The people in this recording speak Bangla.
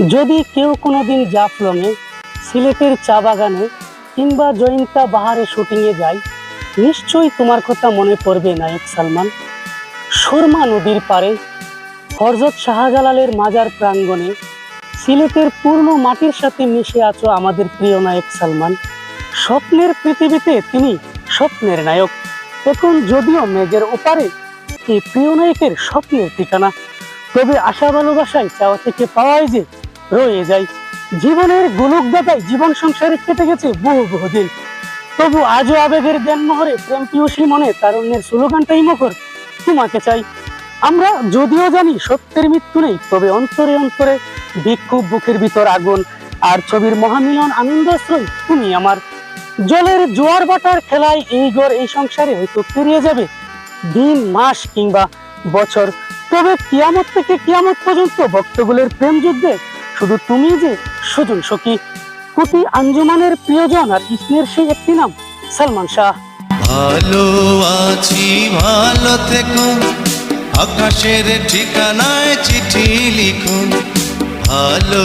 যদি কেউ কোনোদিন জাফলংয়ে, সিলেটের চা বাগানে কিংবা জয়ন্তা বাহারে শুটিংয়ে যায়, নিশ্চয়ই তোমার কথা মনে পড়বে নায়ক সালমান। সুরমা নদীর পাড়ে, হযরত শাহজালালের মাজার প্রাঙ্গণে, সিলেটের পূর্ণ মাটির সাথে মিশে আছো আমাদের প্রিয় নায়ক সালমান। স্বপ্নের পৃথিবীতে তিনি স্বপ্নের নায়ক। এখন যদিও মেঘের ওপারে এই প্রিয় নায়কের স্বপ্নের ঠিকানা, তবে আশা ভালোবাসায় চাওয়া থেকে পাওয়াই যে রয়ে যায়। জীবনের গোলকদাতায় জীবন সংসারে কেটে গেছে বহু বহুদিন, তবু আজও আবেগের দেনমোহরে প্রেম পিয়সী মনে তারুণ্যের স্লোগানটাই মুখর, তোমাকে চাই। আমরা যদিও জানি সত্যের মৃত্যু নেই, তবে অন্তরে অন্তরে বিক্ষোভ, বুকের ভিতর আগুন, আর ছবির মহামিলন আনন্দাশ্রয় তুমি আমার। জলের জোয়ার বাটার খেলায় এই ঘর এই সংসারে হয়তো পেরিয়ে যাবে দিন, মাস কিংবা বছর, তবে কিয়ামত থেকে কিয়ামত পর্যন্ত ভক্তগুলোর প্রেম যুদ্ধে শুধু তুমি যে সুজন সখী। কোটি আঞ্জুমানের প্রিয়জন আর ইসনের সেই একটি নাম, সালমান শাহ। ভালো আছি ভালো থেকো, আকাশের ঠিকানায় চিঠি লিখুন ভালো।